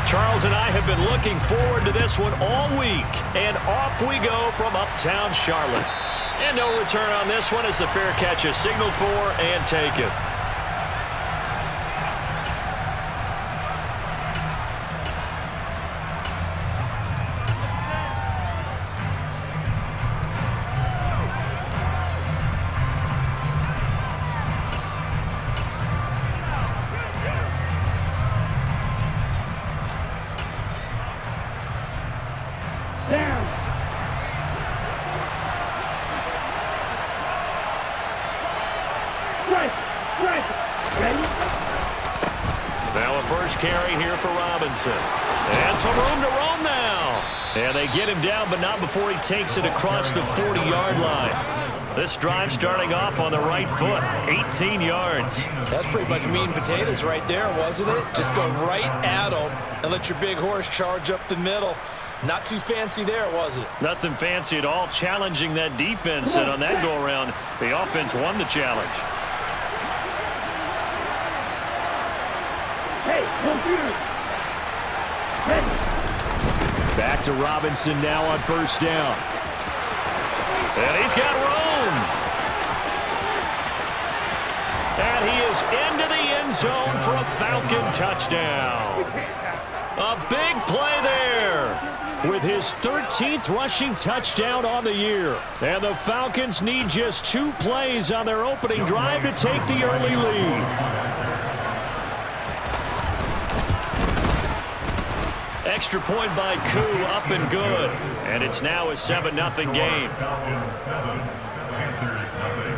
Charles and I have been looking forward to this one all week. And off we go from uptown Charlotte. And no return on this one as the fair catch is signaled for and taken. Now a first carry here for Robinson. And some room to roam now. And they get him down, but not before he takes it across the 40-yard line. This drive starting off on the right foot, 18 yards. That's pretty much meat and potatoes right there, wasn't it? Just go right at them and let your big horse charge up the middle. Not too fancy there, was it? Nothing fancy at all, challenging that defense. And on that go-around, the offense won the challenge. Back to Robinson now on first down. And he's got room. And he is into the end zone for a Falcon touchdown. A big play there with his 13th rushing touchdown on the year. And the Falcons need just 2 plays on their opening drive to take the early lead. Extra point by Koo, up and good. And it's now a 7-0 game. Falcons 7, Panthers nothing.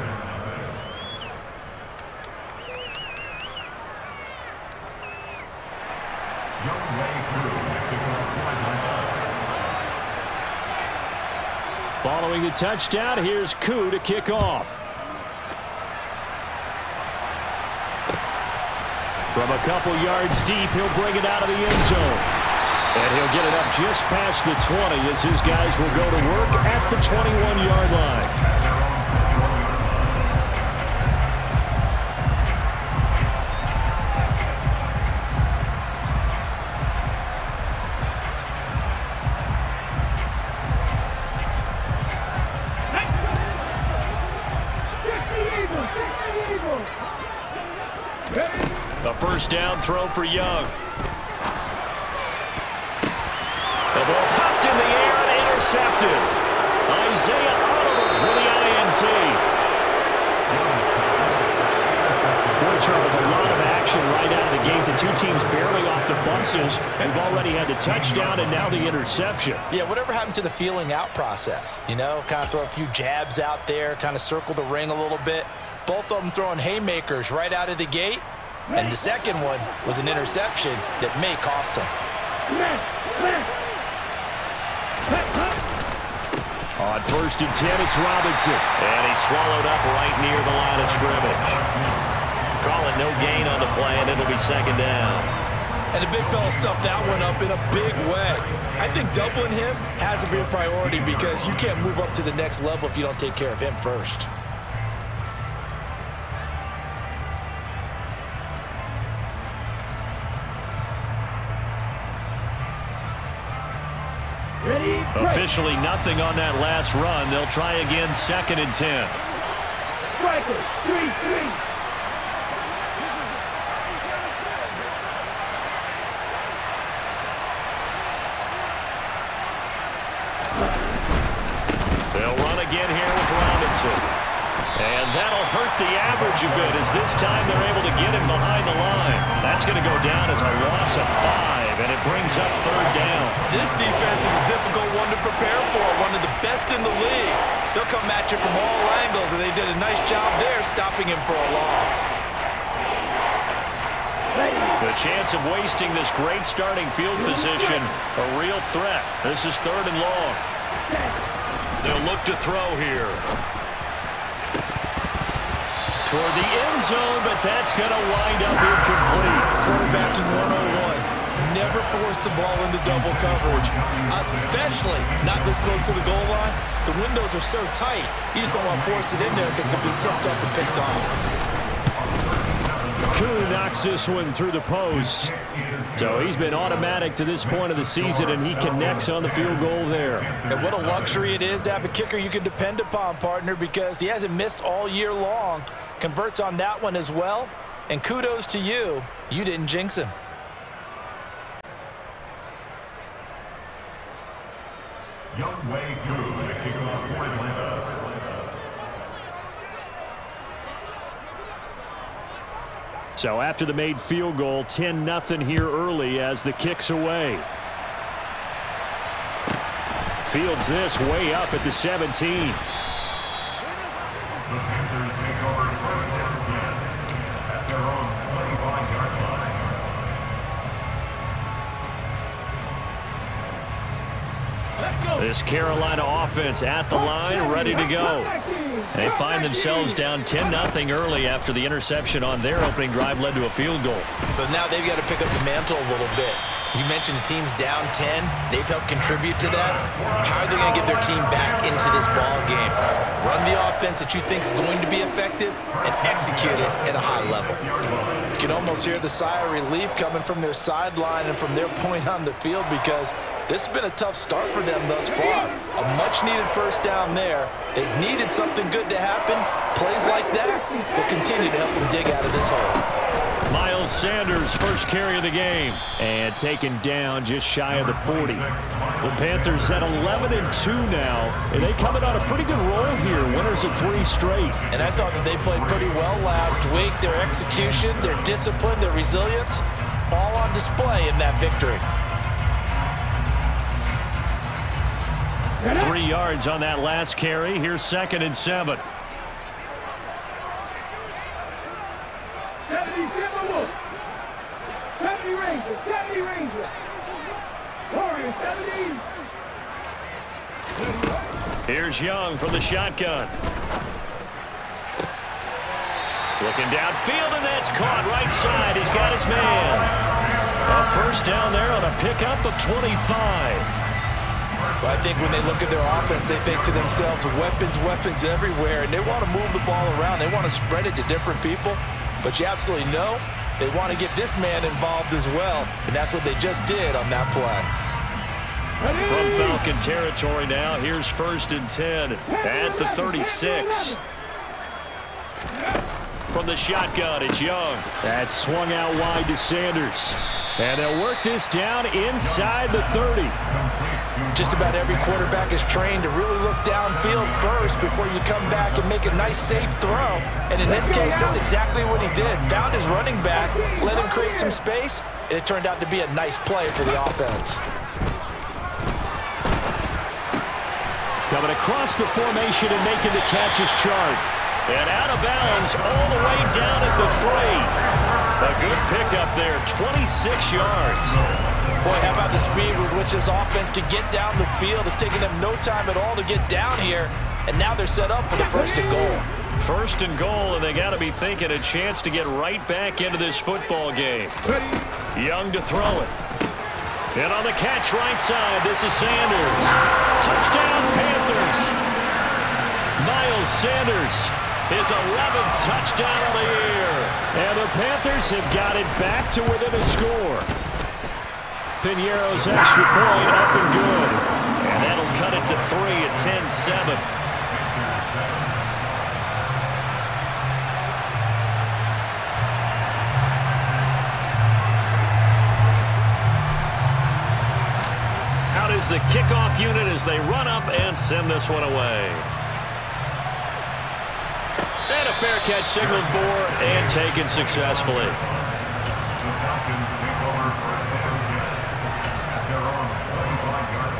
Following the touchdown, here's Koo to kick off. From a couple yards deep, he'll bring it out of the end zone. And he'll get it up just past the 20 as his guys will go to work at the 21-yard line. A first down throw for Young. The ball popped in the air and intercepted. Isaiah Oliver with the INT. Boy, Charles, a lot of action right out of the gate. The two teams barely off the buses. We've already had the touchdown and now the interception. Yeah, whatever happened to the feeling out process? You know, kind of throw a few jabs out there, kind of circle the ring a little bit. Both of them throwing haymakers right out of the gate. And the second one was an interception that may cost them. On first and 10, it's Robinson. And he's swallowed up right near the line of scrimmage. Call it no gain on the play, and it'll be second down. And the big fella stuffed that one up in a big way. I think doubling him has to be a priority because you can't move up to the next level if you don't take care of him first. Officially nothing on that last run. They'll try again, second and 10. Striker, 3-3. They'll run again here with Robinson. And that'll hurt the average a bit as this time they're able to get him behind the line. That's going to go down as a loss of 5, and it brings up third down. This defense is a difficult one to prepare for, one of the best in the league. They'll come at you from all angles, and they did a nice job there stopping him for a loss. The chance of wasting this great starting field position, a real threat. This is third and long. They'll look to throw here. Toward the end zone, but that's going to wind up incomplete. Quarterbacking 101. Never force the ball into double coverage, especially not this close to the goal line. The windows are so tight, you just don't want to force it in there because it could be tipped up and picked off. Koo knocks this one through the post. So he's been automatic to this point of the season, and he connects on the field goal there. And what a luxury it is to have a kicker you can depend upon, partner, because he hasn't missed all year long. Converts on that one as well. And kudos to you. You didn't jinx him. Young Wei Koo to kick off for Atlanta. So after the made field goal, 10-0 here early as the kick's away. Fields this way up at the 17. The Panthers take over first and 10 at their own 25-yard line. This Carolina offense at the line, ready to go. They find themselves down 10-0 early after the interception on their opening drive led to a field goal. So now they've got to pick up the mantle a little bit. You mentioned the team's down 10. They've helped contribute to that. How are they going to get their team back into this ball game? Run the offense that you think is going to be effective and execute it at a high level. You can almost hear the sigh of relief coming from their sideline and from their point on the field, because this has been a tough start for them thus far. A much-needed first down there. They've needed something good to happen. Plays like that will continue to help them dig out of this hole. Miles Sanders, first carry of the game, and taken down just shy of the 40. The Panthers at 11-2 now, and they coming on a pretty good roll here. Winners of 3 straight. And I thought that they played pretty well last week. Their execution, their discipline, their resilience, all on display in that victory. 3 yards on that last carry. Here's 2nd and 7. 70 Rangers, 70 Rangers. Warriors, 70. Here's Young from the shotgun. Looking downfield, and that's caught right side. He's got his man. A first down there on a pickup of 25. Well, I think when they look at their offense, they think to themselves, weapons everywhere, and they want to move the ball around. They want to spread it to different people, but you absolutely know they want to get this man involved as well, and that's what they just did on that play. From Falcon territory now, here's 1st and 10 at the 36. From the shotgun, it's Young. That's swung out wide to Sanders. And they'll work this down inside the 30. Just about every quarterback is trained to really look downfield first before you come back and make a nice, safe throw. And in this case, that's exactly what he did. Found his running back, let him create some space, and it turned out to be a nice play for the offense. Coming across the formation and making the catch is Chark. And out of bounds all the way down at the 3. A good pickup there, 26 yards. Boy, how about the speed with which this offense can get down the field? It's taking them no time at all to get down here, and now they're set up for the 1st and goal. 1st and goal, and they got to be thinking a chance to get right back into this football game. Young to throw it. And on the catch right side, this is Sanders. Touchdown, Panthers. Miles Sanders, his 11th touchdown of the year. And the Panthers have got it back to within a score. Piñeiro's extra point up and good. And that'll cut it to 3 at 10-7. Out is the kickoff unit as they run up and send this one away. And a fair catch signaled for and taken successfully. The Falcons take over first and 10 at their own 25-yard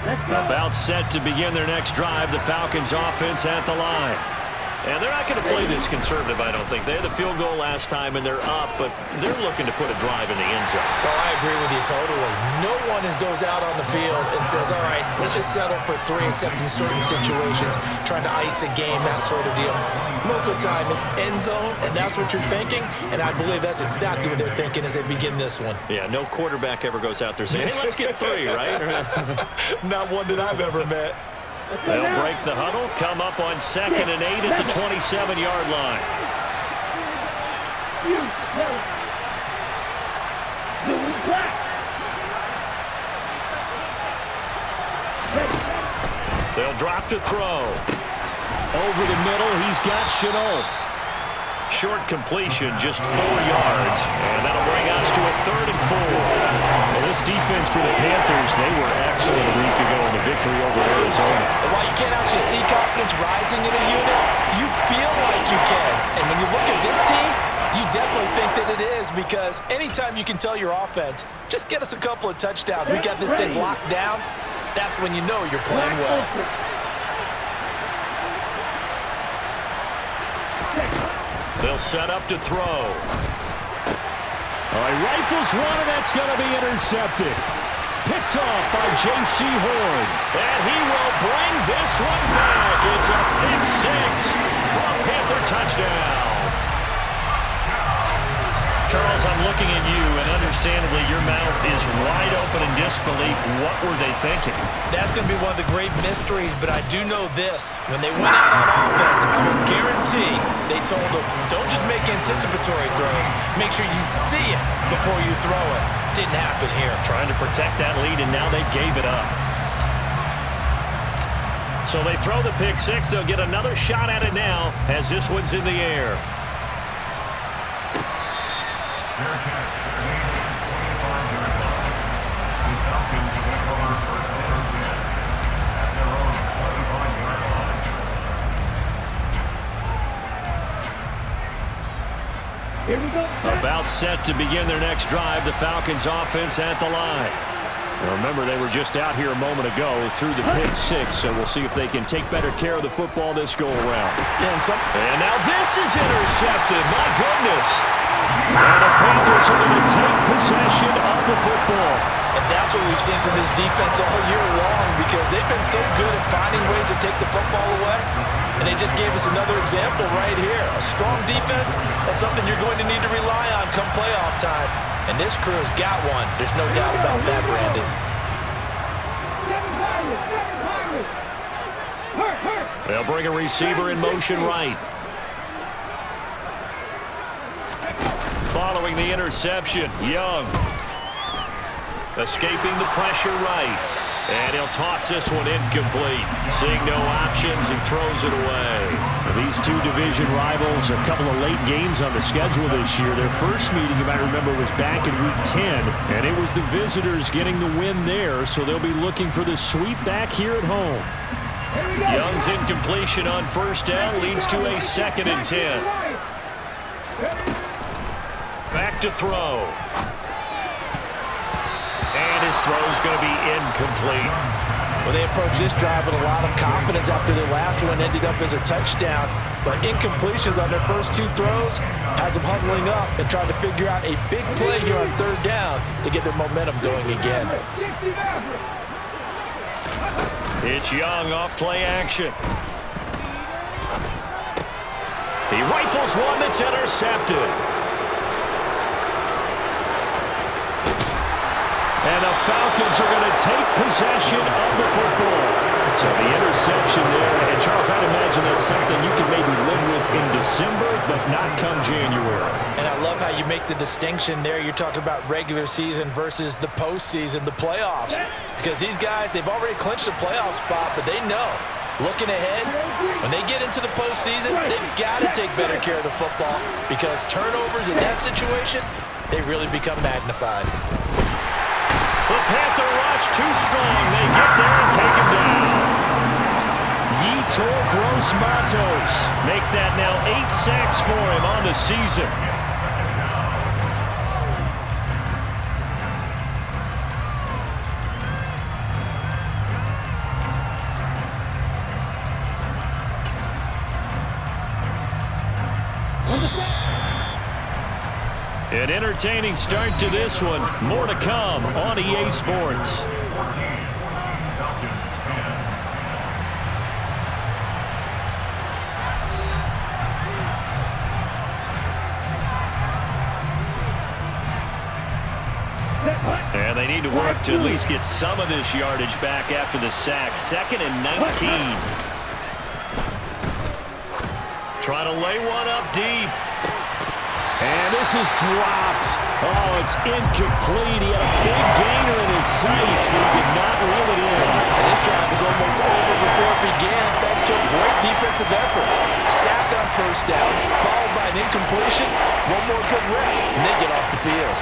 line. About set to begin their next drive, the Falcons offense at the line. And they're not going to play this conservative, I don't think. They had the field goal last time, and they're up, but they're looking to put a drive in the end zone. Oh, I agree with you totally. No one goes out on the field and says, all right, let's just settle for 3, except in certain situations, trying to ice a game, that sort of deal. Most of the time, it's end zone, and that's what you're thinking, and I believe that's exactly what they're thinking as they begin this one. Yeah, no quarterback ever goes out there saying, hey, let's get 3, right? Not one that I've ever met. They'll break the huddle, come up on 2nd and 8 at the 27-yard line. You. No. Doing black. They'll drop to throw. Over the middle, he's got Shenault. Short completion, just 4 yards. And that'll bring us to a 3rd and 4. Well, this defense for the Panthers, they were excellent a week ago in the victory over Arizona. And while you can't actually see confidence rising in a unit, you feel like you can. And when you look at this team, you definitely think that it is, because anytime you can tell your offense, just get us a couple of touchdowns, we got this thing locked down, that's when you know you're playing well. They'll set up to throw. All right, rifles one, and that's going to be intercepted. Picked off by J.C. Horn. And he will bring this one back. It's a pick six for a Panther touchdown. Charles, I'm looking at you, and understandably, your mouth is wide open in disbelief. What were they thinking? That's going to be one of the great mysteries, but I do know this. When they went out on offense, I will guarantee they told them, don't just make anticipatory throws. Make sure you see it before you throw it. Didn't happen here. Trying to protect that lead, and now they gave it up. So they throw the pick six. They'll get another shot at it now as this one's in the air. Fair catch. Remaining 25-yard line. The Falcons recover first down again at their own 25-yard line. Here we go. About set to begin their next drive, the Falcons offense at the line. Now remember, they were just out here a moment ago through the pick six, so we'll see if they can take better care of the football this go-around. And now this is intercepted. My goodness. And the Panthers are going to take possession of the football. And that's what we've seen from this defense all year long, because they've been so good at finding ways to take the football away. And they just gave us another example right here. A strong defense, that's something you're going to need to rely on come playoff time. And this crew has got one. There's no doubt about that, Brandon. They'll bring a receiver in motion right. Following the interception, Young. Escaping the pressure right. And he'll toss this one incomplete. Seeing no options, he throws it away. These two division rivals, a couple of late games on the schedule this year. Their first meeting, you might remember, was back in Week 10, and it was the visitors getting the win there, so they'll be looking for the sweep back here at home. Young's incompletion on first down leads to a 2nd and 10. Back to throw. And his throw's going to be incomplete. Well, they approached this drive with a lot of confidence after their last one ended up as a touchdown. But incompletions on their first 2 throws has them huddling up and trying to figure out a big play here on 3rd down to get their momentum going again. It's Young off play action. He rifles one that's intercepted. And the Falcons are going to take possession of the football. So the interception there. And Charles, I'd imagine that's something you can maybe live with in December, but not come January. And I love how you make the distinction there. You're talking about regular season versus the postseason, the playoffs. Because these guys, they've already clinched a playoff spot, but they know, looking ahead, when they get into the postseason, they've got to take better care of the football, because turnovers in that situation, they really become magnified. The Panther rush too strong. They get there and take him down. Yetur Gross-Matos make that now 8 sacks for him on the season. An entertaining start to this one. More to come on EA Sports. And they need to work to at least get some of this yardage back after the sack. 2nd and 19. Trying to lay one up deep. And this is dropped. Oh, it's incomplete. He had a big gainer in his sights, but he did not reel it in. And this drive was almost over before it began, thanks to a great defensive effort. Sacked on first down, followed by an incompletion. One more good rep, and they get off the field.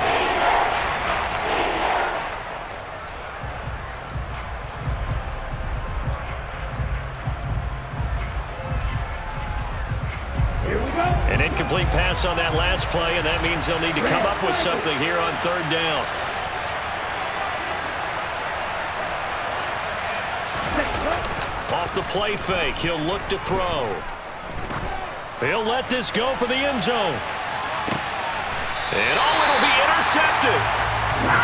An incomplete pass on that last play, and that means they'll need to come up with something here on third down. Off the play fake, he'll look to throw. He'll let this go for the end zone. And it'll be intercepted.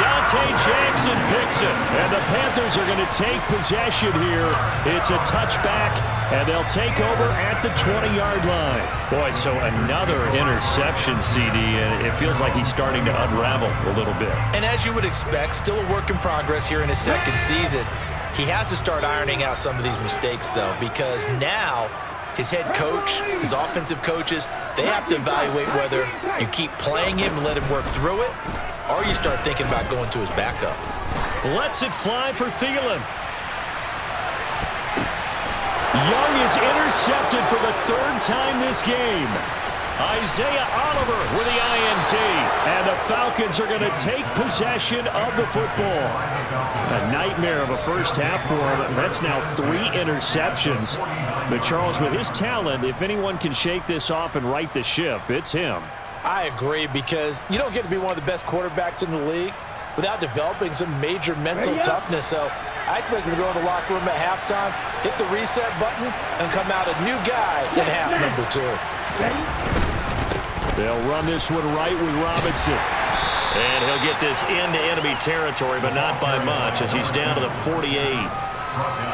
Dante Jackson picks it. And the Panthers are going to take possession here. It's a touchback, and they'll take over at the 20-yard line. Boy, so another interception, CD, and it feels like he's starting to unravel a little bit. And as you would expect, still a work in progress here in his second season. He has to start ironing out some of these mistakes, though, because now his head coach, his offensive coaches, they have to evaluate whether you keep playing him and let him work through it, or you start thinking about going to his backup. Lets it fly for Thielen. Young is intercepted for the third time this game. Isaiah Oliver with the INT. And the Falcons are going to take possession of the football. A nightmare of a first half for him. That's now 3 interceptions. But Charles, with his talent, if anyone can shake this off and right the ship, it's him. I agree, because you don't get to be one of the best quarterbacks in the league without developing some major mental toughness. So I expect him to go in the locker room at halftime, hit the reset button, and come out a new guy in half number 2. They'll run this one right with Robinson. And he'll get this into enemy territory, but not by much, as he's down to the 48.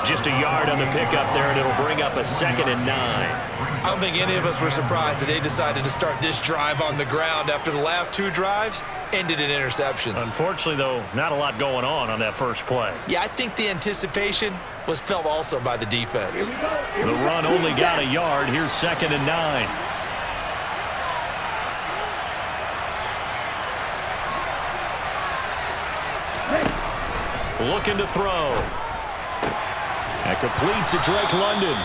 Just a yard on the pickup there, and it'll bring up a 2nd and 9. I don't think any of us were surprised that they decided to start this drive on the ground after the last 2 drives ended in interceptions. Unfortunately, though, not a lot going on that first play. Yeah, I think the anticipation was felt also by the defense. The run only got a yard. Here's 2nd and 9. Looking to throw. And complete to Drake London.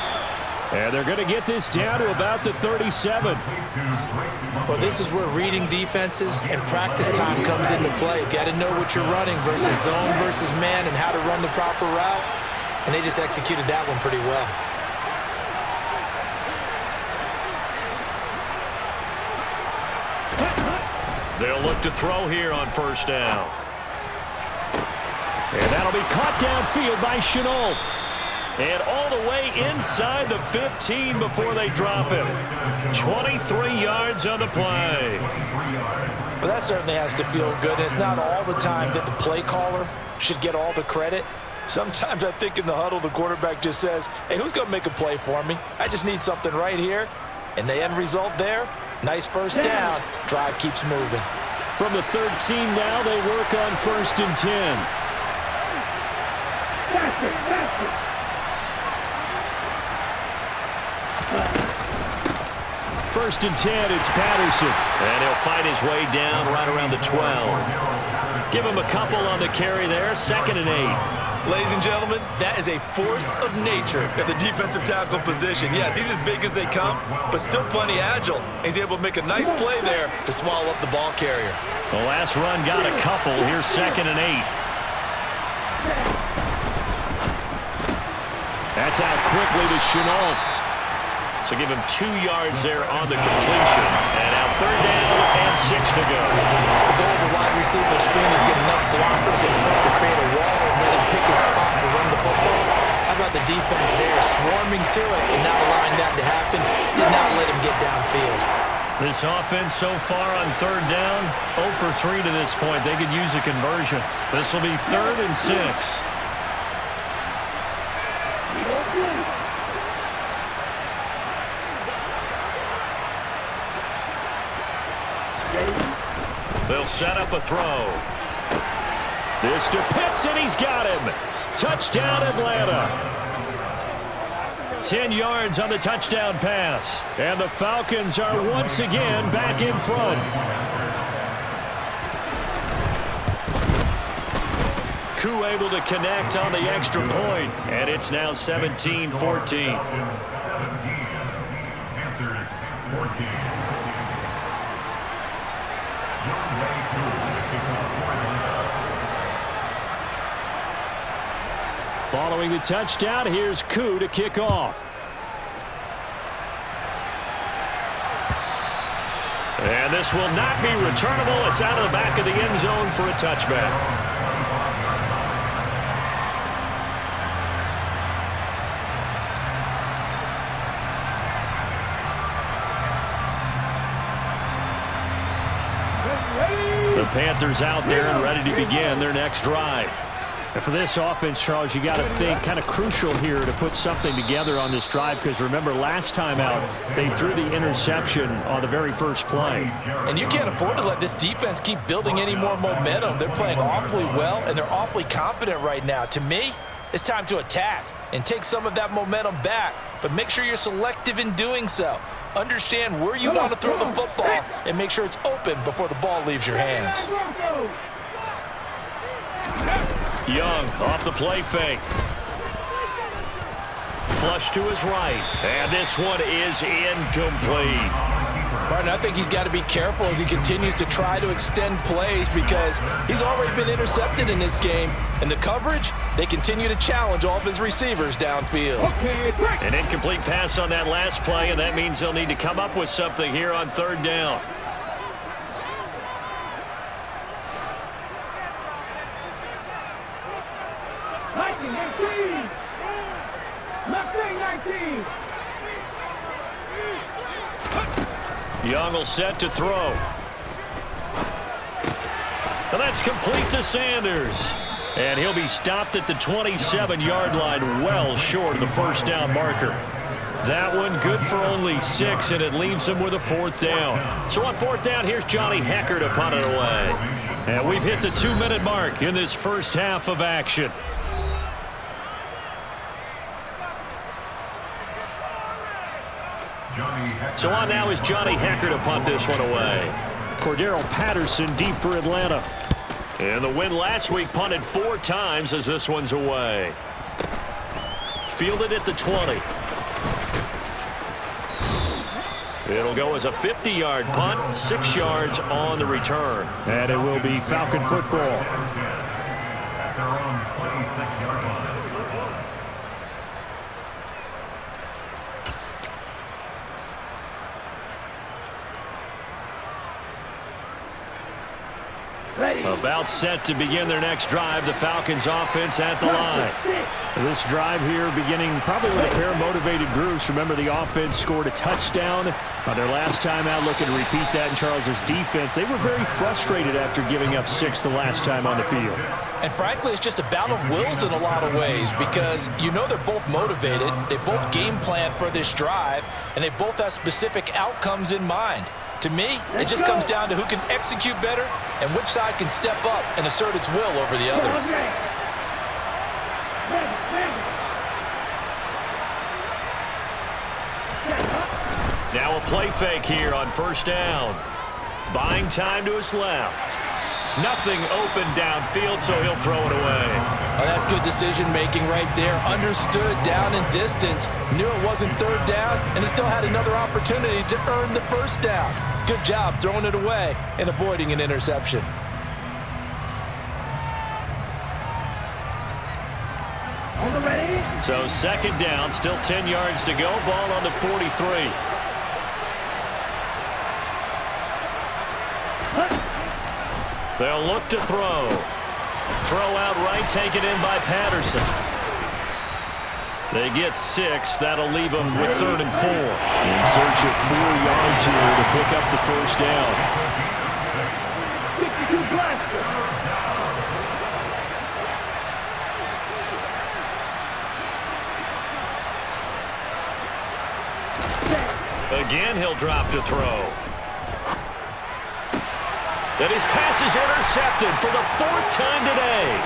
And they're going to get this down to about the 37. Well, this is where reading defenses and practice time comes into play. Got to know what you're running versus zone versus man and how to run the proper route. And they just executed that one pretty well. They'll look to throw here on first down. And that'll be caught downfield by Shenault. And all the way inside the 15 before they drop him. 23 yards on the play. Well, that certainly has to feel good. And it's not all the time that the play caller should get all the credit. Sometimes I think in the huddle, the quarterback just says, hey, who's going to make a play for me? I just need something right here. And the end result there, nice first down. Drive keeps moving. From the 13 now, they work on 1st and 10. First and 10, it's Patterson. And he'll fight his way down right around the 12. Give him a couple on the carry there. 2nd and 8. Ladies and gentlemen, that is a force of nature at the defensive tackle position. Yes, he's as big as they come, but still plenty agile. He's able to make a nice play there to swallow up the ball carrier. The last run got a couple. Here's 2nd and 8. That's out quickly to Shenault. So give him 2 yards there on the completion. And now 3rd down and 6 to go. The goal of the wide receiver screen is get enough blockers in front to create a wall and let him pick his spot to run the football. How about the defense there, swarming to it and not allowing that to happen? Did not let him get downfield. This offense so far on 3rd down, 0 for 3 to this point. They could use a conversion. This will be 3rd and 6. They'll set up a throw. This to Pitts, and he's got him. Touchdown, Atlanta. 10 yards on the touchdown pass. And the Falcons are once again back in front. Koo able to connect on the extra point, and it's now 17-14. Panthers 14. Following the touchdown, here's Koo to kick off. And this will not be returnable. It's out of the back of the end zone for a touchback. The Panthers out there and ready to begin their next drive. And for this offense, Charles, you got to think kind of crucial here to put something together on this drive, because remember last time out they threw the interception on the very first play. And you can't afford to let this defense keep building any more momentum. They're playing awfully well, and they're awfully confident right now. To me, it's time to attack and take some of that momentum back, but make sure you're selective in doing so. Understand where you want to throw the football and make sure it's open before the ball leaves your hands. Young off the play fake. Flush to his right. And this one is incomplete. Barton, I think he's got to be careful as he continues to try to extend plays, because he's already been intercepted in this game. And the coverage, they continue to challenge all of his receivers downfield. An incomplete pass on that last play, and that means they'll need to come up with something here on third down. Young will set to throw. And that's complete to Sanders. And he'll be stopped at the 27-yard line, well short of the first down marker. That one good for only 6, and it leaves him with a fourth down. So on fourth down, here's Johnny Hekker to punt it away. And we've hit the 2-minute mark in this first half of action. So on now is Johnny Hekker to punt this one away. Cordero Patterson deep for Atlanta. And the win last week punted 4 times as this one's away. Fielded at the 20. It'll go as a 50-yard punt, 6 yards on the return. And it will be Falcon football. At their own 26-yard line. About set to begin their next drive. The Falcons offense at the line. This drive here beginning probably with a pair of motivated groups. Remember, the offense scored a touchdown on their last time out. Looking to repeat that in Charles's defense. They were very frustrated after giving up 6 the last time on the field. And frankly, it's just a battle of wills in a lot of ways, because you know they're both motivated. They both game plan for this drive, and they both have specific outcomes in mind. To me, it just comes down to who can execute better and which side can step up and assert its will over the other. Now a play fake here on first down. Buying time to his left. Nothing open downfield, so he'll throw it away. Oh, that's good decision-making right there. Understood down and distance. Knew it wasn't third down, and he still had another opportunity to earn the first down. Good job throwing it away and avoiding an interception. So second down, still 10 yards to go. Ball on the 43. They'll look to throw. Throw out right, taken in by Patterson. They get 6. That'll leave them with 3rd and 4. In search of 4 yards here to pick up the first down. Again, he'll drop to throw. And his pass is intercepted for the 4th time today.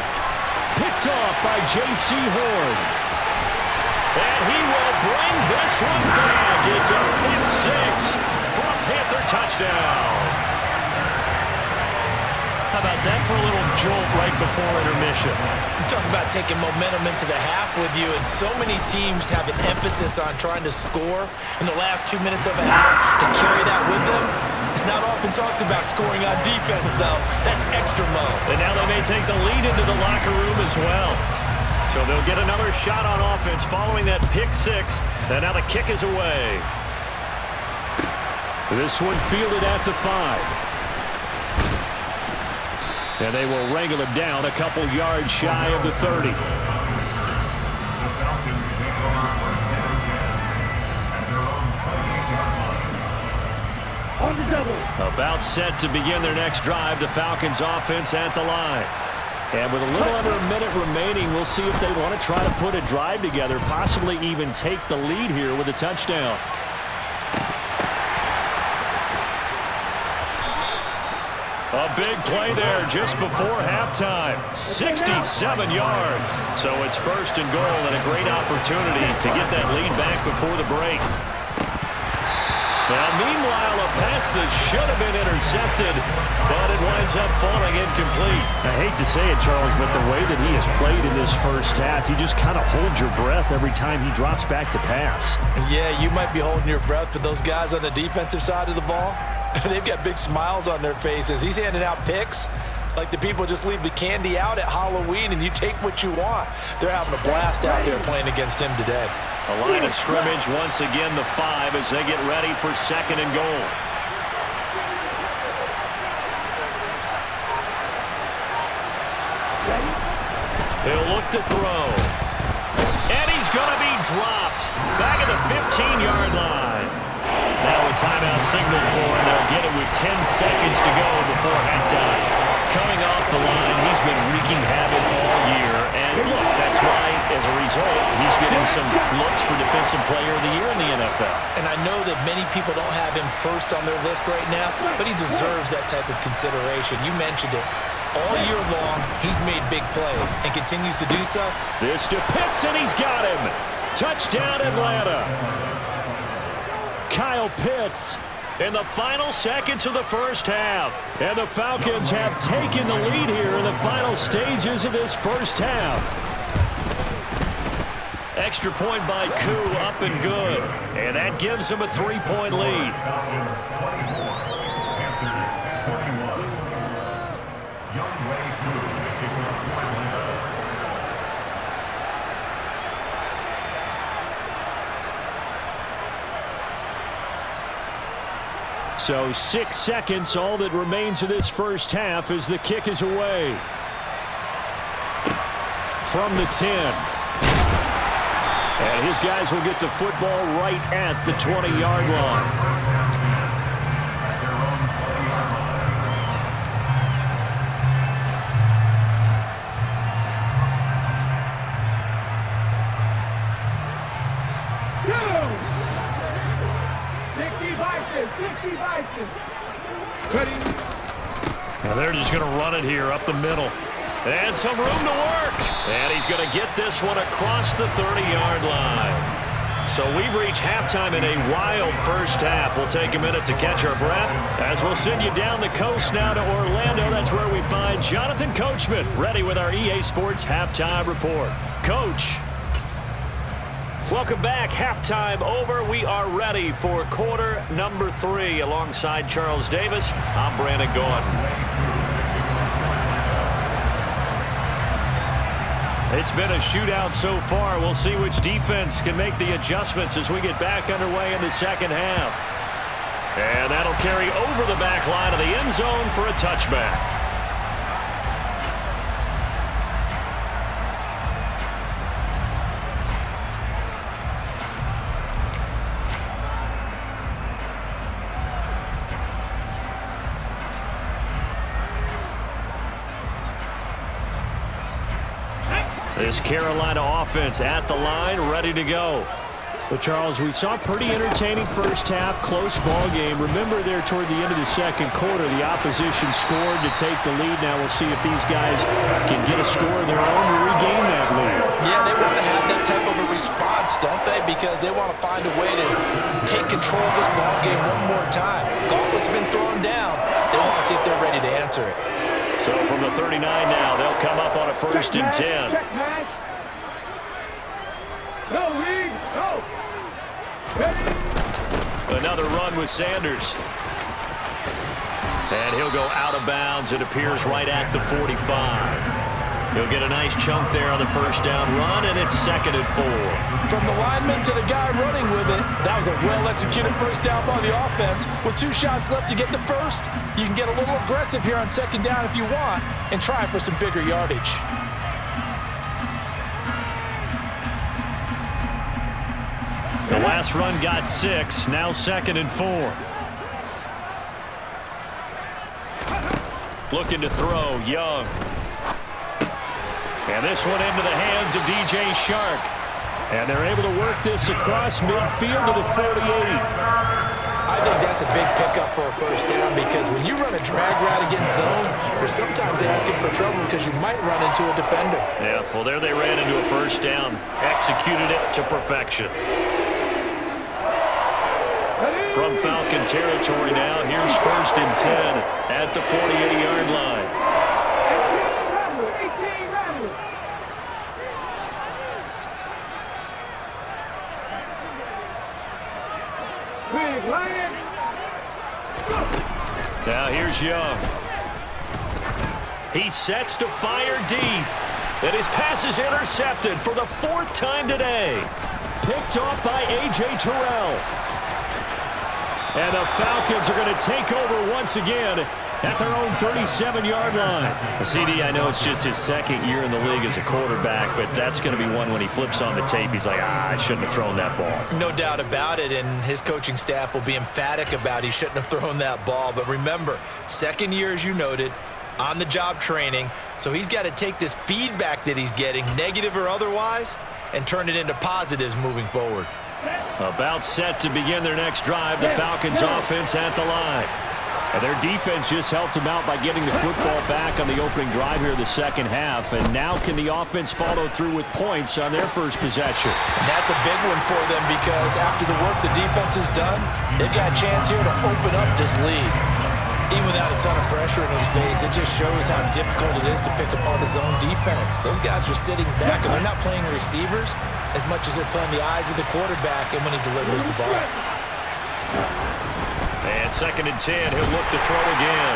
Picked off by J.C. Horn. And he will bring this one back. It's a pick six for a Panther touchdown. How about that for a little jolt right before intermission? Talk about taking momentum into the half with you, and so many teams have an emphasis on trying to score in the last 2 minutes of a half to carry that with them. It's not often talked about scoring on defense, though. That's extra mode. And now they may take the lead into the locker room as well. So they'll get another shot on offense following that pick six. And now the kick is away. This one fielded at the 5. And they will wrangle him down a couple yards shy of the 30. The Falcons take over first down again at their own 28-yard line. On the double. About set to begin their next drive, the Falcons offense at the line. And with a little under a minute remaining, we'll see if they want to try to put a drive together, possibly even take the lead here with a touchdown. A big play there just before halftime. 67 yards. So it's first and goal and a great opportunity to get that lead back before the break. Now, meanwhile, a pass that should have been intercepted, but it winds up falling incomplete. I hate to say it, Charles, but the way that he has played in this first half, you just kind of hold your breath every time he drops back to pass. Yeah, you might be holding your breath, but those guys on the defensive side of the ball, they've got big smiles on their faces. He's handing out picks like the people just leave the candy out at Halloween and you take what you want. They're having a blast out there playing against him today. A line of scrimmage once again, the 5, as they get ready for second and goal. He'll look to throw. And he's going to be dropped back at the 15-yard line. Now a timeout signaled for, and they'll get it with 10 seconds to go before halftime. Coming off the line, he's been wreaking havoc all year. And look, that's why, as a result, he's getting some looks for Defensive Player of the Year in the NFL. And I know that many people don't have him first on their list right now, but he deserves that type of consideration. You mentioned it. All year long, he's made big plays and continues to do so. This to Pitts, and he's got him. Touchdown, Atlanta. Kyle Pitts in the final seconds of the first half. And the Falcons have taken the lead here in the final stages of this first half. Extra point by Koo, up and good. And that gives them a 3-point lead. Falcons 24, Panthers 21. Younghoe Koo making the final error. So 6 seconds, all that remains of this first half as the kick is away. From the 10. And his guys will get the football right at the 20-yard line. Now they're just going to run it here up the middle. And some room to work. And he's going to get this one across the 30-yard line. So we've reached halftime in a wild first half. We'll take a minute to catch our breath as we'll send you down the coast now to Orlando. That's where we find Jonathan Coachman ready with our EA Sports Halftime Report. Coach. Welcome back. Halftime over. We are ready for quarter number 3. Alongside Charles Davis, I'm Brandon Gaudin. It's been a shootout so far. We'll see which defense can make the adjustments as we get back underway in the second half. And that'll carry over the back line of the end zone for a touchback. This Carolina offense at the line, ready to go. Well, Charles, we saw a pretty entertaining first half, close ball game. Remember there toward the end of the second quarter, the opposition scored to take the lead. Now we'll see if these guys can get a score of their own to regain that lead. Yeah, they want to have that type of a response, don't they? Because they want to find a way to take control of this ball game one more time. Gauntlet's been thrown down. They want to see if they're ready to answer it. So from the 39 now, they'll come up on a 1st and 10. Check match. Go, Reed. Go. Another run with Sanders. And he'll go out of bounds. It appears right at the 45. He'll get a nice chunk there on the 1st down run, and it's 2nd and 4. From the lineman to the guy running with it, that was a well-executed 1st down by the offense. With 2 shots left to get the 1st, you can get a little aggressive here on 2nd down if you want and try for some bigger yardage. The last run got 6, now 2nd and 4. Looking to throw, Young. And this one into the hands of DJ Shark. And they're able to work this across midfield to the 48. I think that's a big pickup for a 1st down because when you run a drag route against zone, you're sometimes asking for trouble because you might run into a defender. Yeah, well, there they ran into a 1st down. Executed it to perfection. From Falcon territory now, here's 1st and 10 at the 48-yard line. Now here's Young. He sets to fire deep. And his pass is intercepted for the 4th time today. Picked off by A.J. Terrell. And the Falcons are going to take over once again at their own 37-yard line. CD, I know it's just his 2nd year in the league as a quarterback, but that's going to be one when he flips on the tape. He's like, I shouldn't have thrown that ball. No doubt about it, and his coaching staff will be emphatic about he shouldn't have thrown that ball. But remember, 2nd year, as you noted, on-the-job training, so he's got to take this feedback that he's getting, negative or otherwise, and turn it into positives moving forward. About set to begin their next drive, the Falcons offense at the line. And their defense just helped them out by getting the football back on the opening drive here in the 2nd half. And now can the offense follow through with points on their 1st possession? And that's a big one for them because after the work the defense has done, they've got a chance here to open up this lead. Even without a ton of pressure in his face, it just shows how difficult it is to pick apart his own defense. Those guys are sitting back, and they're not playing receivers as much as they're playing the eyes of the quarterback and when he delivers the ball. And 2nd and 10, he'll look to throw again.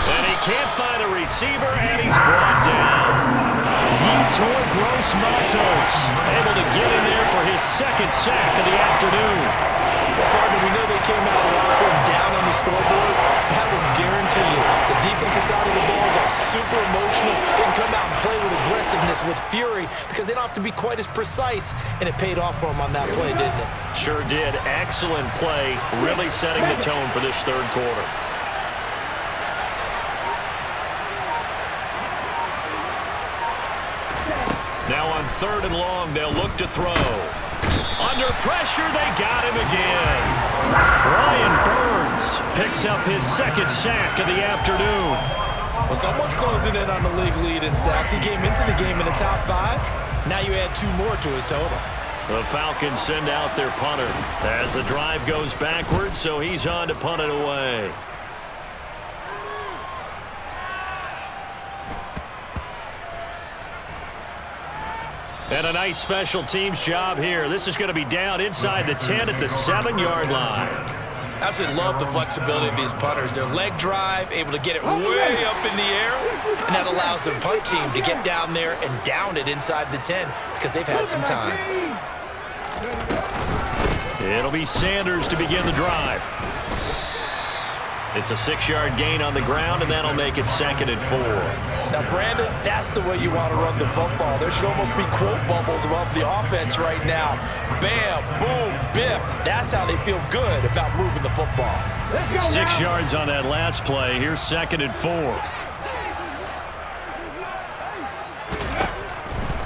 And he can't find a receiver, and he's brought down. Yetur Gross-Matos able to get in there for his 2nd sack of the afternoon. Well, partner, we know they came out a lot going down on the scoreboard. That will guarantee you the defensive side of the ball got super emotional. They can come out and play with aggressiveness, with fury, because they don't have to be quite as precise, and it paid off for them on that play, didn't it? Sure did. Excellent play, really setting the tone for this 3rd quarter. Now on 3rd and long, they'll look to throw. Under pressure, they got him again. Brian Burns picks up his 2nd sack of the afternoon. Well, someone's closing in on the league lead in sacks. He came into the game in the top 5. Now you add 2 more to his total. The Falcons send out their punter as the drive goes backwards, so he's on to punt it away. And a nice special teams job here. This is going to be down inside the 10 at the 7-yard line. Absolutely love the flexibility of these punters. Their leg drive, able to get it way up in the air, and that allows their punt team to get down there and down it inside the 10 because they've had some time. It'll be Sanders to begin the drive. It's a 6-yard gain on the ground, and that'll make it 2nd and 4. Now, Brandon, that's the way you want to run the football. There should almost be quote bubbles above the offense right now. Bam, boom, biff. That's how they feel good about moving the football. 6 yards on that last play. Here's 2nd and 4.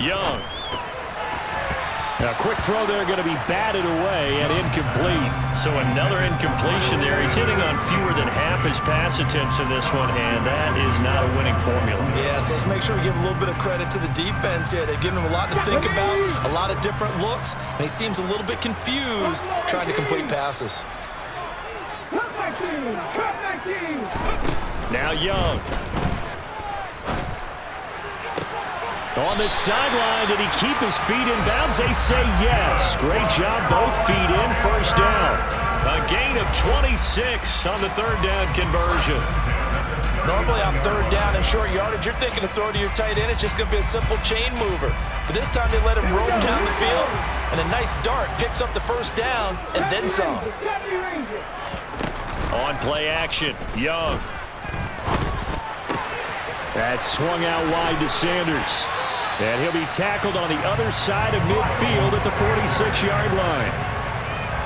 Young. A quick throw there going to be batted away and incomplete. So another incompletion there. He's hitting on fewer than half his pass attempts in this one, and that is not a winning formula. Yeah, so let's make sure we give a little bit of credit to the defense here. They've given him a lot to think about, a lot of different looks, and he seems a little bit confused trying to complete passes. Now Young. On the sideline, did he keep his feet in bounds? They say yes. Great job, both feet in, first down. A gain of 26 on the third down conversion. Normally on third down and short yardage, you're thinking to throw to your tight end. It's just going to be a simple chain mover. But this time they let him roam down the field, and a nice dart picks up the first down and then some. On play action, Young. That's swung out wide to Sanders. And he'll be tackled on the other side of midfield at the 46-yard line.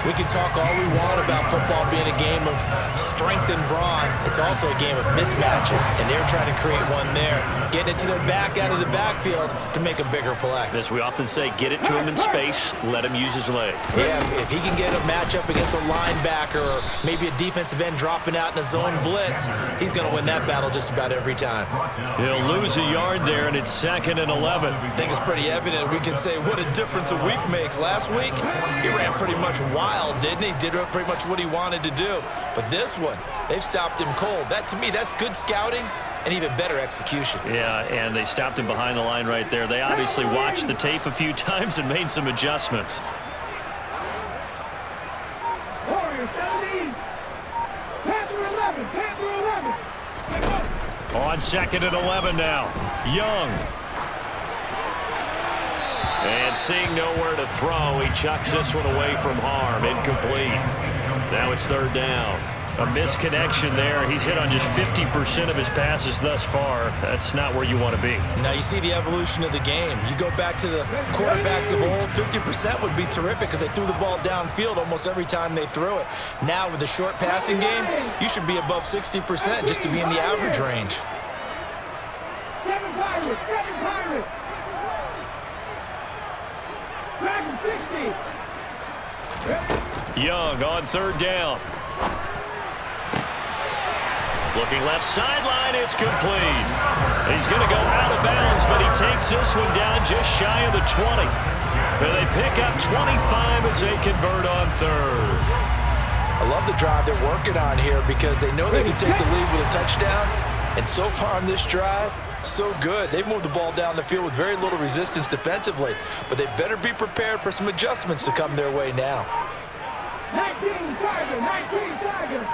We can talk all we want about football being a game of strength and brawn. It's also a game of mismatches, and they're trying to create one there, getting it to their back out of the backfield to make a bigger play. As we often say, get it to him in space, let him use his leg. Yeah, if he can get a matchup against a linebacker or maybe a defensive end dropping out in a zone blitz, he's going to win that battle just about every time. He'll lose a yard there, and it's 2nd and 11. I think it's pretty evident. We can say what a difference a week makes. Last week, he ran pretty much wild, didn't he? Did pretty much what he wanted to do. But this one, they've stopped him cold. That, to me, that's good scouting and even better execution. Yeah, and they stopped him behind the line right there. They obviously watched the tape a few times and made some adjustments. On 2nd and 11 now. Young. And seeing nowhere to throw, he chucks this one away from harm. Incomplete. Now it's third down. A misconnection there. He's hit on just 50% of his passes thus far. That's not where you want to be. Now you see the evolution of the game. You go back to the quarterbacks of old, 50% would be terrific because they threw the ball downfield almost every time they threw it. Now with the short passing game, you should be above 60% just to be in the average range. Seven Pirates. Dragon 60. Young on third down. Looking left sideline, it's complete. He's going to go out of bounds, but he takes this one down just shy of the 20. And they pick up 25 as they convert on third. I love the drive they're working on here because they know they can take the lead with a touchdown. And so far on this drive, so good. They've moved the ball down the field with very little resistance defensively, but they better be prepared for some adjustments to come their way now. 19 Tiger.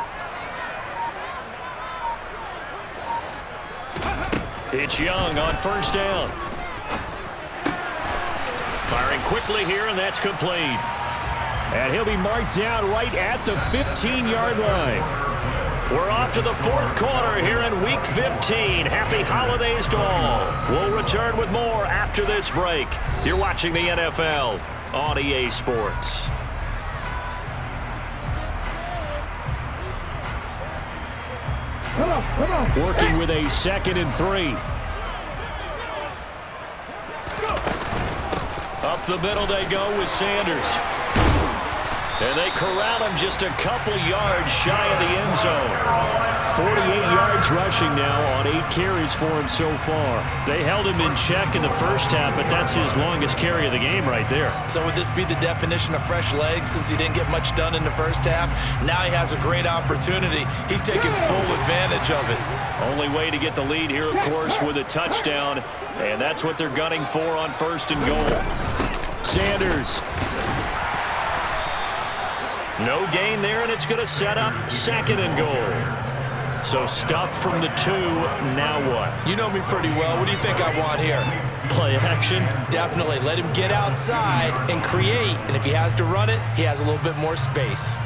It's Young on first down. Firing quickly here, and that's complete. And he'll be marked down right at the 15-yard line. We're off to the fourth quarter here in Week 15. Happy holidays to all. We'll return with more after this break. You're watching the NFL on EA Sports. Come on. Working with a 2nd and 3. Up the middle they go with Sanders. And they corral him just a couple yards shy of the end zone. 48 yards rushing now on 8 carries for him so far. They held him in check in the first half, but that's his longest carry of the game right there. So would this be the definition of fresh legs since he didn't get much done in the first half? Now he has a great opportunity. He's taking full advantage of it. Only way to get the lead here, of course, with a touchdown, and that's what they're gunning for on 1st and goal. Sanders. No gain there, and it's going to set up 2nd and goal. So stuffed from the 2, now what? You know me pretty well. What do you think I want here? Play action? Definitely. Let him get outside and create, and if he has to run it, he has a little bit more space.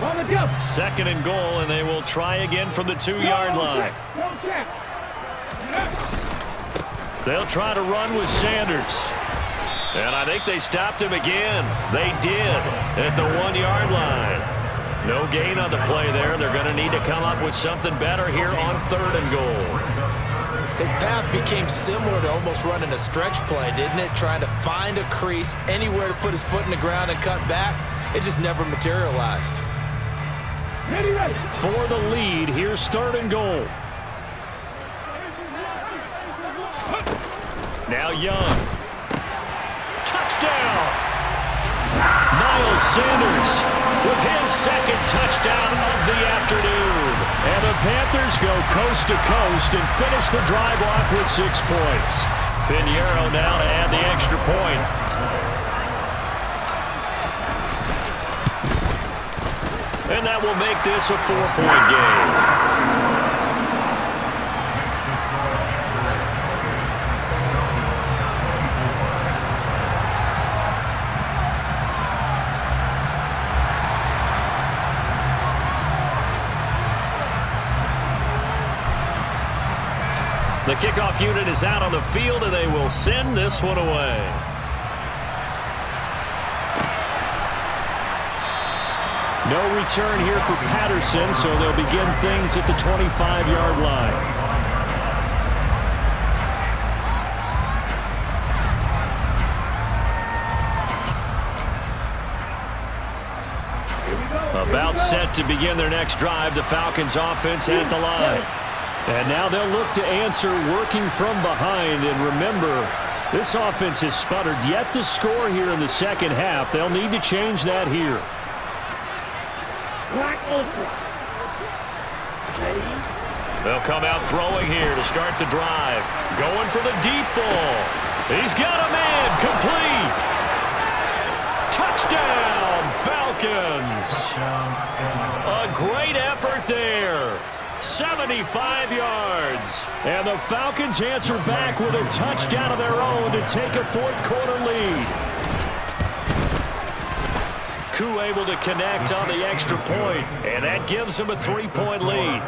On the jump. 2nd and goal, and they will try again from the 2-yard line. No check. They'll try to run with Sanders. And I think they stopped him again. They did at the 1-yard line. No gain on the play there. They're going to need to come up with something better here on 3rd and goal. His path became similar to almost running a stretch play, didn't it? Trying to find a crease, anywhere to put his foot in the ground and cut back. It just never materialized. Ready, ready. For the lead, here's 3rd and goal. Now Young. Touchdown! Miles Sanders with his 2nd touchdown of the afternoon. And the Panthers go coast to coast and finish the drive off with 6 points. Pinheiro now to add the extra point. And that will make this a 4-point game. The kickoff unit is out on the field, and they will send this one away. No return here for Patterson, so they'll begin things at the 25-yard line. About set to begin their next drive, the Falcons offense at the line. And now they'll look to answer working from behind. And remember, this offense has sputtered yet to score here in the second half. They'll need to change that here. They'll come out throwing here to start the drive. Going for the deep ball. He's got a man. Complete. Touchdown, Falcons. A great effort there. 75 yards. And the Falcons answer back with a touchdown of their own to take a 4th quarter lead. Koo able to connect on the extra point, and that gives him a 3-point lead.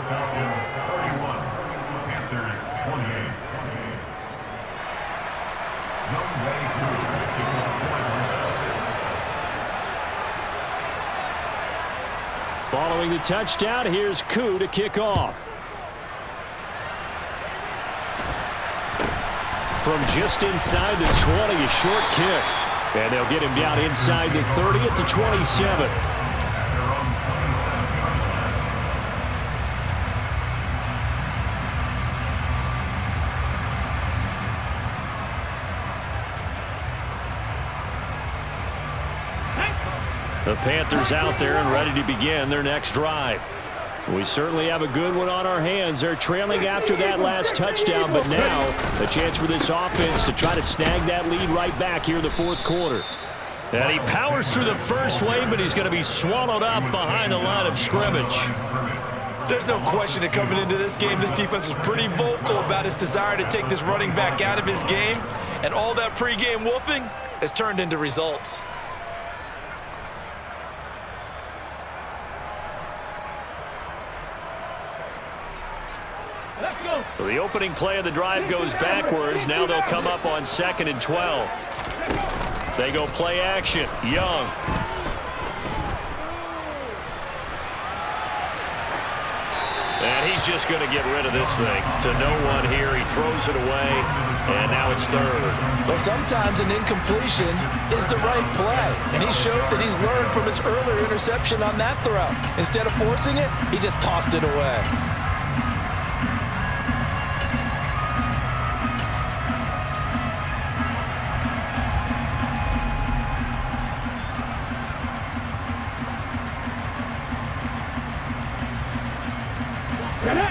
Following the touchdown, here's Koo to kick off. From just inside the 20, a short kick. And they'll get him down inside the 30 at the 27. The Panthers out there and ready to begin their next drive. We certainly have a good one on our hands. They're trailing after that last touchdown, but now a chance for this offense to try to snag that lead right back here in the 4th quarter. And he powers through the first wave, but he's going to be swallowed up behind the line of scrimmage. There's no question that coming into this game, this defense was pretty vocal about its desire to take this running back out of his game, and all that pregame wolfing has turned into results. So the opening play of the drive goes backwards. Now they'll come up on 2nd and 12. They go play action. Young. And he's just going to get rid of this thing. To no one here. He throws it away. And now it's 3rd. But sometimes an incompletion is the right play. And he showed that he's learned from his earlier interception on that throw. Instead of forcing it, he just tossed it away.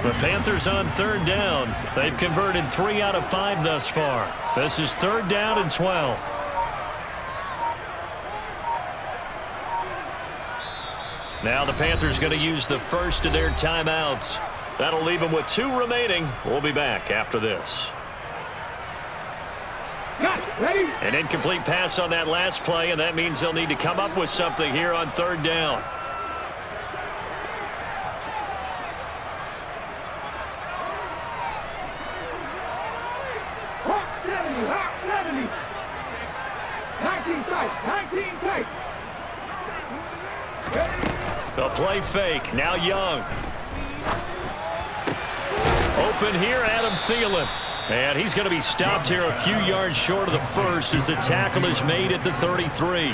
The Panthers on 3rd down. They've converted 3 out of 5 thus far. This is 3rd down and 12. Now the Panthers going to use the first of their timeouts. That'll leave them with 2 remaining. We'll be back after this. Ready? An incomplete pass on that last play, and that means they'll need to come up with something here on 3rd down. Hawk 70, Hawk 70. 19 tight, 19 tight. The play fake. Now Young. Open here, Adam Thielen. And he's going to be stopped here a few yards short of the first as the tackle is made at the 33.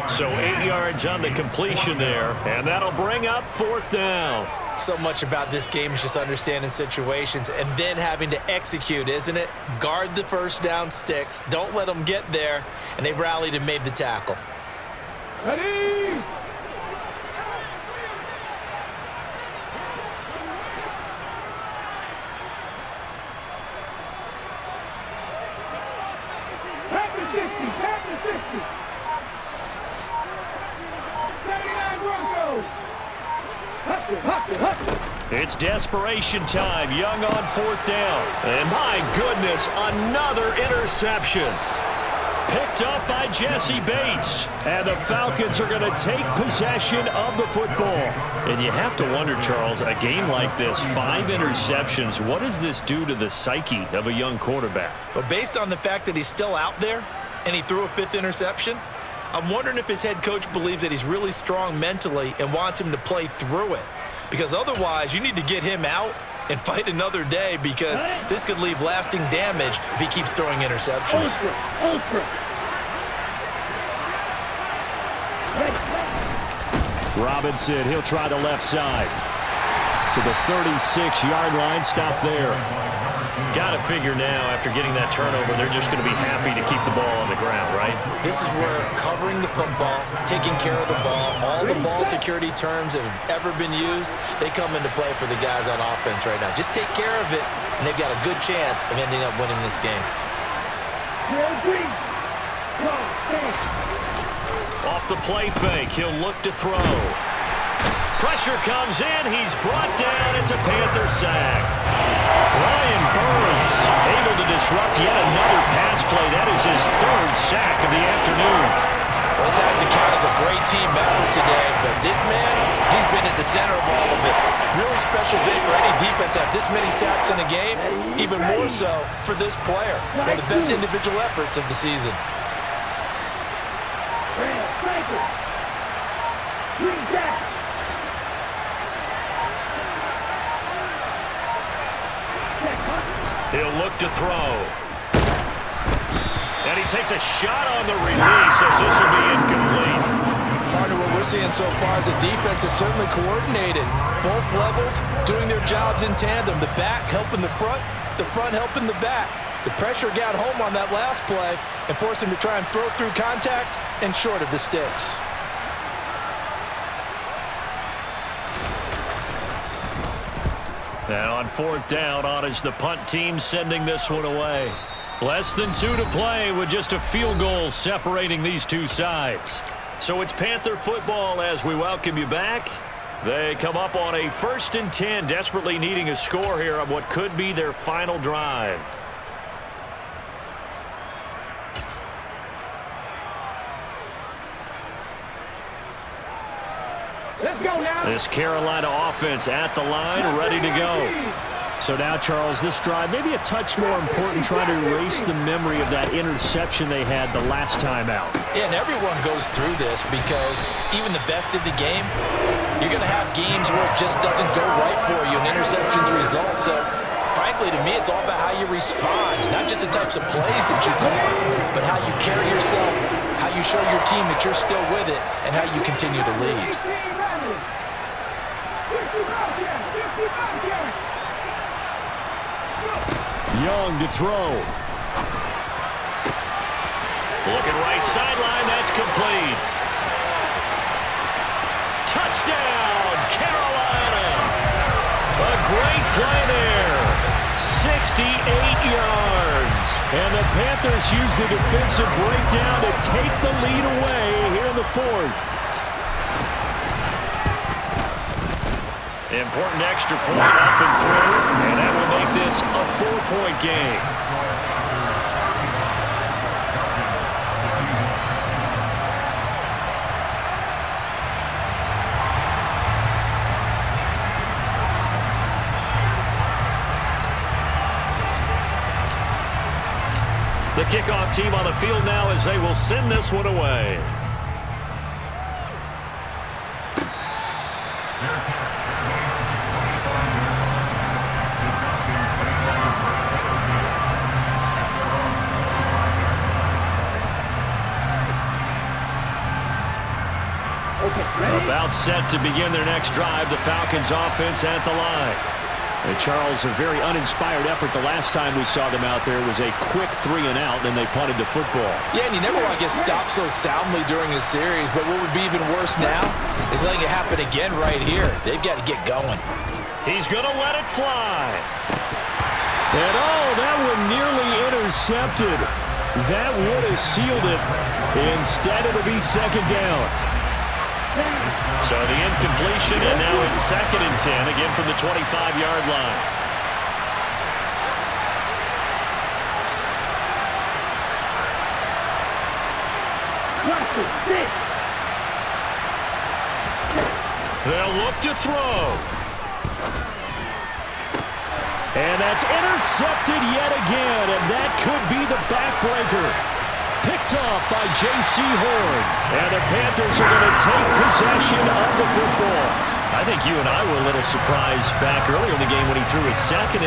So 8 yards on the completion there, and that'll bring up 4th down. So much about this game is just understanding situations and then having to execute, isn't it? Guard the first down sticks. Don't let them get there. And they rallied and made the tackle. Ready? Back to 60, back to 60. 79 Broncos. Hustle. It's desperation time. Young on 4th down. And my goodness, another interception. Picked up by Jesse Bates. And the Falcons are going to take possession of the football. And you have to wonder, Charles, a game like this, 5 interceptions, what does this do to the psyche of a young quarterback? But based on the fact that he's still out there and he threw a 5th interception, I'm wondering if his head coach believes that he's really strong mentally and wants him to play through it. Because otherwise, you need to get him out and fight another day, because this could leave lasting damage if he keeps throwing interceptions. Ultra. Robinson, he'll try the left side. To the 36-yard line, stop there. Got to figure now, after getting that turnover, they're just going to be happy to keep the ball on the ground, right? This is where covering the football, taking care of the ball, all the ball security terms that have ever been used, they come into play for the guys on offense right now. Just take care of it, and they've got a good chance of ending up winning this game. Off the play fake, he'll look to throw. Pressure comes in, he's brought down, it's a Panther sack. Brian Burns able to disrupt yet another pass play. That is his 3rd sack of the afternoon. Well, this has to count as a great team effort today, but this man, he's been at the center of all of it. Really special day for any defense to have this many sacks in a game, even more so for this player. One of the best individual efforts of the season. He'll look to throw. And he takes a shot on the release as this will be incomplete. Part of what we're seeing so far is the defense is certainly coordinated. Both levels doing their jobs in tandem. The back helping the front helping the back. The pressure got home on that last play and forced him to try and throw through contact and short of the sticks. And on 4th down, on is the punt team sending this one away. Less than 2 to play with just a field goal separating these two sides. So it's Panther football as we welcome you back. They come up on a 1st and 10, desperately needing a score here on what could be their final drive. Let's go now. This Carolina offense at the line, ready to go. So now, Charles, this drive may be a touch more important, trying to erase the memory of that interception they had the last time out. Yeah, and everyone goes through this because even the best of the game, you're going to have games where it just doesn't go right for you and interceptions result. So, frankly, to me, it's all about how you respond, not just the types of plays that you call, but how you carry yourself, how you show your team that you're still with it, and how you continue to lead. Young to throw. Looking right sideline, that's complete. Touchdown, Carolina. A great play there. 68 yards. And the Panthers use the defensive breakdown to take the lead away here in the 4th. Important extra point up and through, and that will make this a 4-point game. The kickoff team on the field now as they will send this one away. timeout set to begin their next drive. The Falcons offense at the line. And Charles, a very uninspired effort. The last time we saw them out there was a quick 3-and-out, and they punted the football. Yeah, and you never want to get stopped so soundly during a series, but what would be even worse now is letting it happen again right here. They've got to get going. He's going to let it fly. And oh, that one nearly intercepted. That would have sealed it. Instead, it'll be second down. So the incompletion, and now it's 2nd and 10, again from the 25-yard line. They'll look to throw. And that's intercepted yet again, and that could be the backbreaker. Picked off by J.C. Horn. And the Panthers are going to take possession of the football. I think you and I were a little surprised back earlier in the game when he threw his second